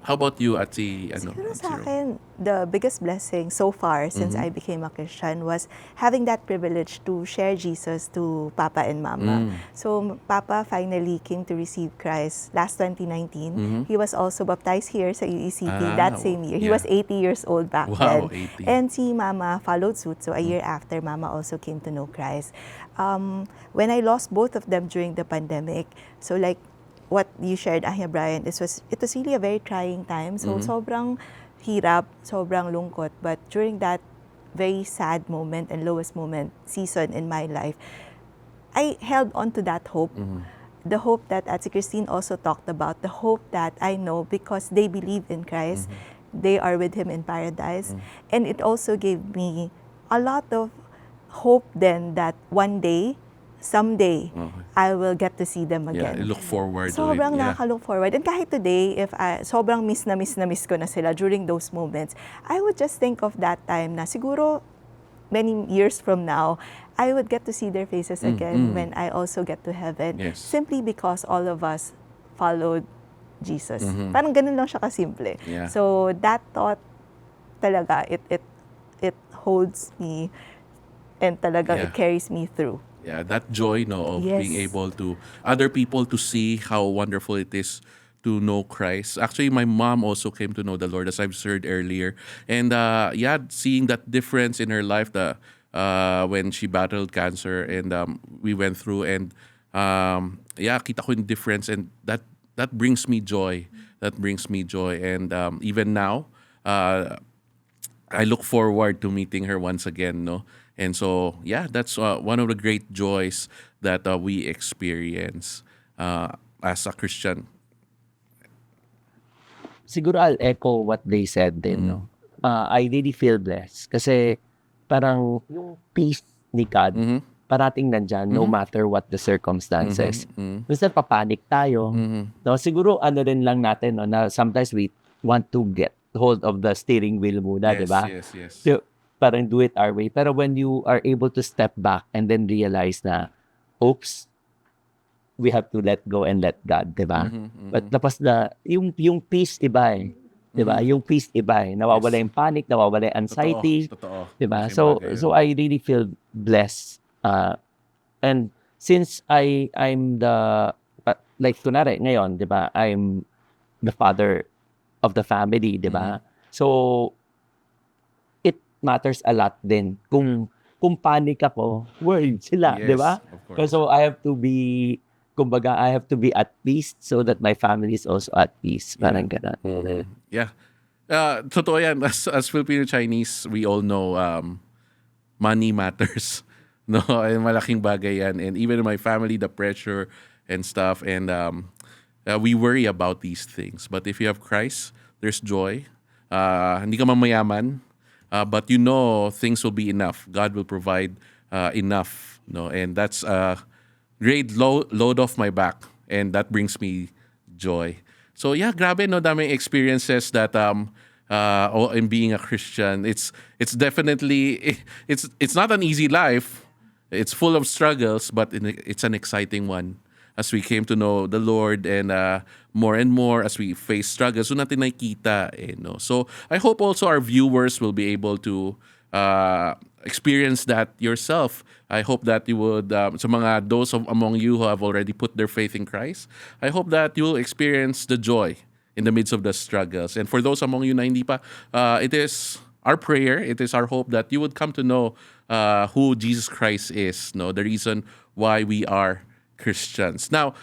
How about you, Ati? Siguro sa akin, the biggest blessing so far since I became a Christian was having that privilege to share Jesus to Papa and Mama. So Papa finally came to receive Christ last 2019. He was also baptized here sa UECP that same year. He was 80 years old back Wow, then. 80. And si Mama followed suit. So a year after, Mama also came to know Christ. When I lost both of them during the pandemic, so like what you shared, Aya Brian, it was really a very trying time. So sobrang hirap, sobrang lungkot. But during that very sad moment and lowest season in my life, I held on to that hope. The hope that Ate Christine also talked about, the hope that I know because they believe in Christ, they are with Him in paradise. And it also gave me a lot of hope then that one day, someday, I will get to see them Yeah, again. look forward to it. Sobrang Yeah. nakaka-look forward. And kahit today, if sobrang miss ko na sila during those moments, I would just think of that time na siguro many years from now, I would get to see their faces again when I also get to heaven. Yes. Simply because all of us followed Jesus. Parang ganun lang siya kasimple. Yeah. So that thought talaga, it holds me and talaga Yeah. it carries me through. Yeah, that joy, no, of Yes. being able to other people to see how wonderful it is to know Christ. Actually, my mom also came to know the Lord, as I've shared earlier, and yeah, seeing that difference in her life, when she battled cancer, and we went through, and yeah, kita ko yung difference, and that brings me joy. That brings me joy, and even now, I look forward to meeting her once again, no. And so, yeah, that's one of the great joys that we experience as a Christian. Siguro I'll echo what they said din, no? I really feel blessed. Kasi parang yung peace ni God, parating nandyan, no matter what the circumstances. Minsan papanik tayo. No? Siguro ano rin lang natin, no, na sometimes we want to get hold of the steering wheel muna, di ba? Yes. So, parang do it our way. Pero when you are able to step back and then realize na, oops, we have to let go and let God, di ba? But tapos yung peace iba eh. Di ba? Yung peace iba eh. Nawawala yung panic, nawawala yung anxiety. Totoo. Di ba? Malaking bagay yun. So I really feel blessed. And since I'm like kunwari ngayon, di ba? I'm the father of the family, di ba? So matters a lot din. Kung panic ako, worried sila, Yes, di ba? of course. So I have to be, kumbaga, I have to be at peace so that my family is also at peace. Parang ganun. Yeah. Totoo yan. As Filipino Chinese, we all know money matters. No, and malaking bagay yan. And even in my family, the pressure and stuff. And we worry about these things. But if you have Christ, there's joy. Hindi ka mamayaman. but you know things will be enough. God will provide enough, no, and that's a great load off my back, and that brings me joy. So yeah, grabe no, daming experiences that in being a Christian. It's definitely it's not an easy life. It's full of struggles, but it's an exciting one as we came to know the Lord, and more and more as we face struggles, doon natin nakikita. No? So I hope also our viewers will be able to experience that yourself. I hope that you would, sa mga those among you who have already put their faith in Christ, I hope that you will experience the joy in the midst of the struggles. And for those among you na hindi pa, it is our prayer, it is our hope that you would come to know who Jesus Christ is, no, the reason why we are Christians. Now,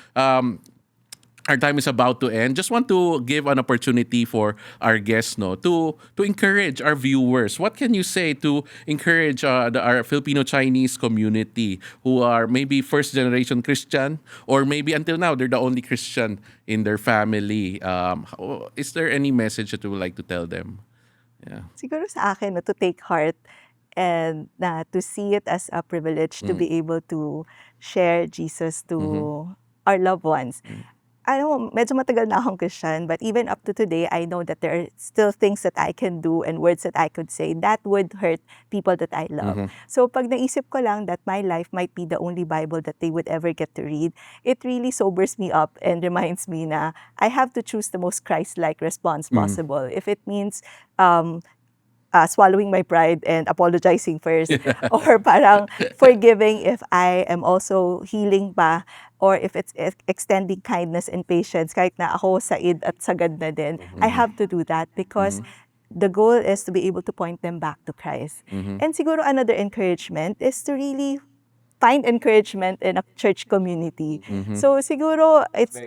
our time is about to end. Just want to give an opportunity for our guests, no, to encourage our viewers. What can you say to encourage our Filipino Chinese community who are maybe first generation Christian, or maybe until now they're the only Christian in their family? Is there any message that you would like to tell them? Yeah. Siguro sa akin, no, to take heart and to see it as a privilege to be able to share Jesus to our loved ones. Ano, medyo matagal na akong Christian, but even up to today, I know that there are still things that I can do and words that I could say that would hurt people that I love. So pag naisip ko lang that my life might be the only Bible that they would ever get to read, it really sobers me up and reminds me na I have to choose the most Christ-like response possible. If it means swallowing my pride and apologizing first, or parang forgiving if I am also healing pa, or if it's extending kindness and patience, kahit na ako said at sagad na din, I have to do that because the goal is to be able to point them back to Christ. And siguro another encouragement is to really find encouragement in a church community. So siguro it's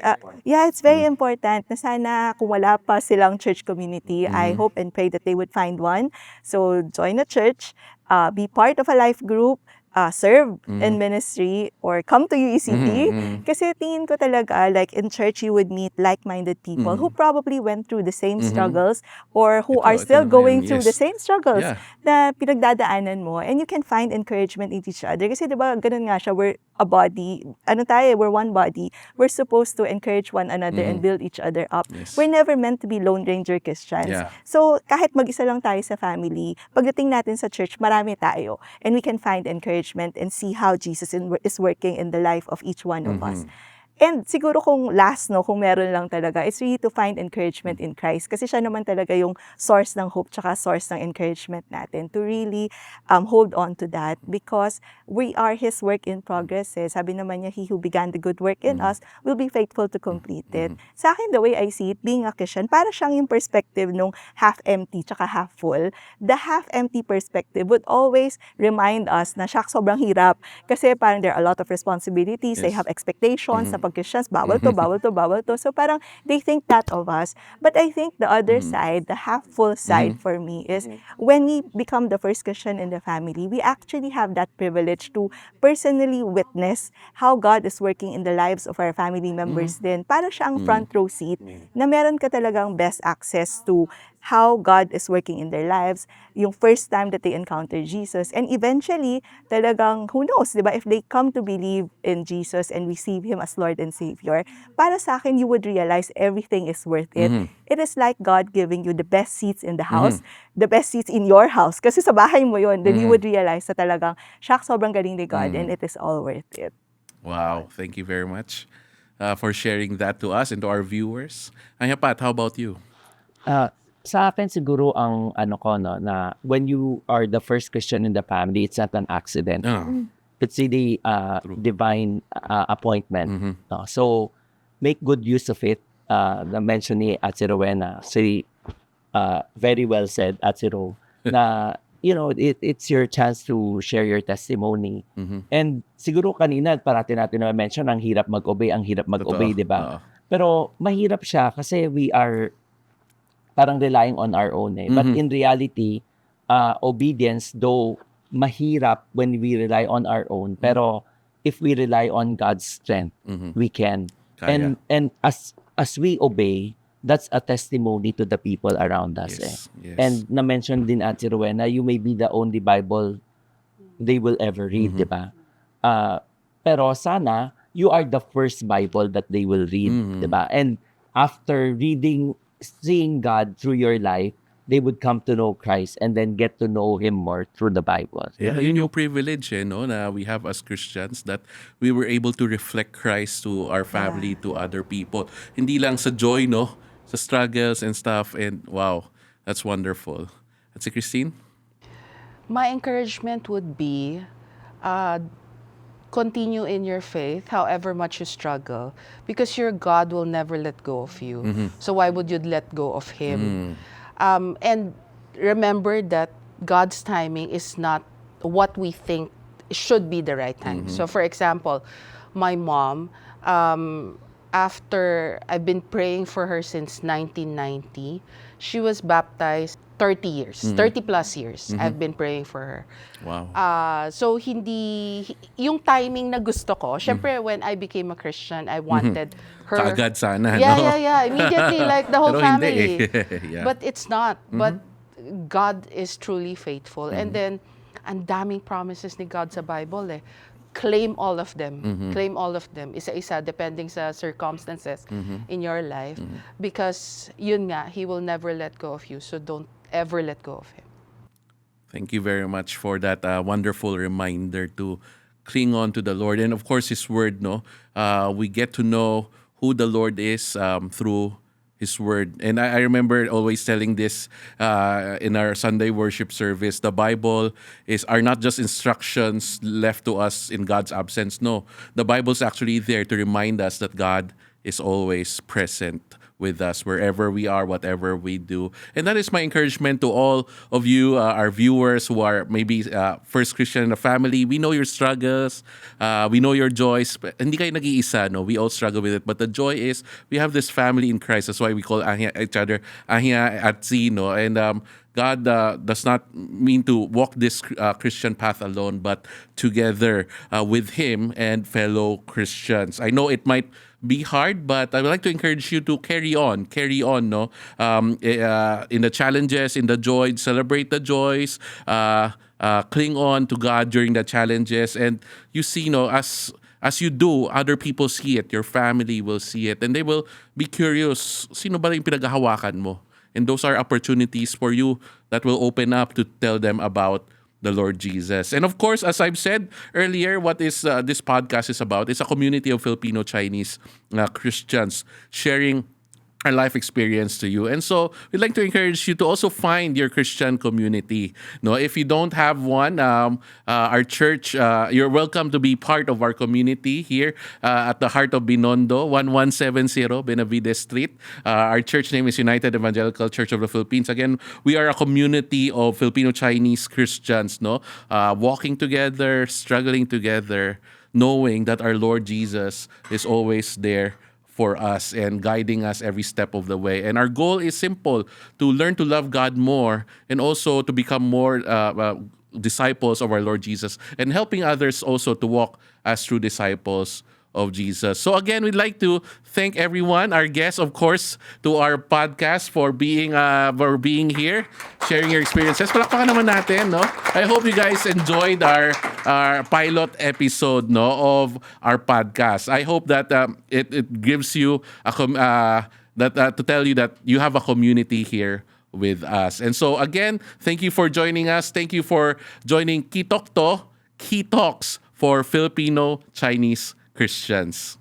it's very important na sana kung wala pa silang church community, I hope and pray that they would find one. So join a church, be part of a life group, serve in ministry, or come to UECT. Kasi tingin ko talaga, like in church, you would meet like-minded people who probably went through the same struggles, or who are still going through the same struggles na pinagdadaanan mo. And you can find encouragement in each other. Kasi diba, ganun nga siya, we're a body. Ano tayo, we're one body. We're supposed to encourage one another and build each other up. We're never meant to be Lone Ranger Christians. So kahit mag-isa lang tayo sa family, pagdating natin sa church, marami tayo. And we can find encouragement and see how Jesus is working in the life of each one of us. And siguro kung last, no, kung meron lang talaga, it's really to find encouragement in Christ. Kasi siya naman talaga yung source ng hope tsaka source ng encouragement natin. To really hold on to that because we are His work in progress. Sabi naman niya, He who began the good work in us will be faithful to complete it. Sa akin, the way I see it, being a Christian, para siyang yung perspective nung half empty tsaka half full. The half empty perspective would always remind us na siya, sobrang hirap. Kasi parang there are a lot of responsibilities, they have expectations, Christians, bawal to, bawal to, bawal to. So parang they think that of us. But I think the other side, the half-full side for me is when we become the first Christian in the family, we actually have that privilege to personally witness how God is working in the lives of our family members din. Para siya ang front row seat na meron ka talagang best access to how God is working in their lives, yung first time that they encounter Jesus. And eventually, talagang, who knows, di ba, if they come to believe in Jesus and receive Him as Lord and Savior, para sa akin, you would realize everything is worth it. It is like God giving you the best seats in the house, the best seats in your house. Kasi sa bahay mo yun, then you would realize na talagang, siya, sobrang galing ni God and it is all worth it. Wow, thank you very much for sharing that to us and to our viewers. Anya Pat, how about you? Sa akin siguro ang ano ko no na when you are the first Christian in the family, it's not an accident. It's really divine appointment. No? So make good use of it. The mention ni Ate Rowena, very well said, Ate Row, na you know it's your chance to share your testimony. And siguro kanina parati natin na mention ang hirap mag-obey, di ba? Pero mahirap siya kasi we are parang relying on our own. But in reality, obedience, though mahirap when we rely on our own, pero if we rely on God's strength, we can. Kaya. And as we obey, that's a testimony to the people around us. Yes, yes. And na-mention din at si Rowena, you may be the only Bible they will ever read, di ba? Pero sana, you are the first Bible that they will read, di ba? And after seeing God through your life, they would come to know Christ and then get to know Him more through the Bible. Yeah, yun yung privilege no, na we have as Christians, that we were able to reflect Christ to our family, to other people. Hindi lang sa joy, no? Sa struggles and stuff. And wow, that's wonderful. At si Christine? My encouragement would be continue in your faith, however much you struggle, because your God will never let go of you. So why would you let go of Him? And remember that God's timing is not what we think should be the right time. So for example, my mom, after I've been praying for her since 1990, she was baptized 30 years, 30 plus years. I've been praying for her. Wow. So yung timing na gusto ko, syempre when I became a Christian, I wanted her. Kaagad sana, Yeah, no? yeah. Immediately, like the whole Pero hindi family. eh. Yeah. But it's not. But God is truly faithful. And then, ang daming promises ni God sa Bible eh. Claim all of them. Claim all of them. Isa-isa, depending sa circumstances in your life. Because, yun nga, He will never let go of you. So don't ever let go of Him. Thank you very much for that wonderful reminder to cling on to the Lord. And of course, His Word, no? We get to know who the Lord is through His Word. And I remember always telling this in our Sunday worship service. The Bible are not just instructions left to us in God's absence. No, the Bible's actually there to remind us that God is always present with us wherever we are, whatever we do. And that is my encouragement to all of you, our viewers who are maybe first Christian in the family. We know your struggles. We know your joys. Hindi kayo nag-iisa, no? We all struggle with it. But the joy is we have this family in Christ. That's why we call each other Ahia at Zino. And God does not mean to walk this Christian path alone, but together with Him and fellow Christians. I know it might be hard, but I would like to encourage you to carry on, no? In the challenges, in the joy, celebrate the joys, cling on to God during the challenges, and you see, no, as you do, other people see it, your family will see it, and they will be curious, sino ba yung pinaghahawakan mo? And those are opportunities for you that will open up to tell them about the Lord Jesus. And of course, as I've said earlier, what is this podcast is about? It's a community of Filipino-Chinese Christians sharing our life experience to you. And so we'd like to encourage you to also find your Christian community. No, if you don't have one, our church, you're welcome to be part of our community here at the heart of Binondo, 1170 Benavides Street. Our church name is United Evangelical Church of the Philippines. Again, we are a community of Filipino-Chinese Christians, no, walking together, struggling together, knowing that our Lord Jesus is always there for us and guiding us every step of the way. And our goal is simple: to learn to love God more and also to become more disciples of our Lord Jesus, and helping others also to walk as true disciples of Jesus. So again, we'd like to thank everyone, our guests, of course, to our podcast for being here, sharing your experiences. Palakpakan naman natin, no? I hope you guys enjoyed our pilot episode, no, of our podcast. I hope that it gives you to tell you that you have a community here with us. And so again, thank you for joining us. Thank you for joining Key Talks for Filipino Chinese Christians.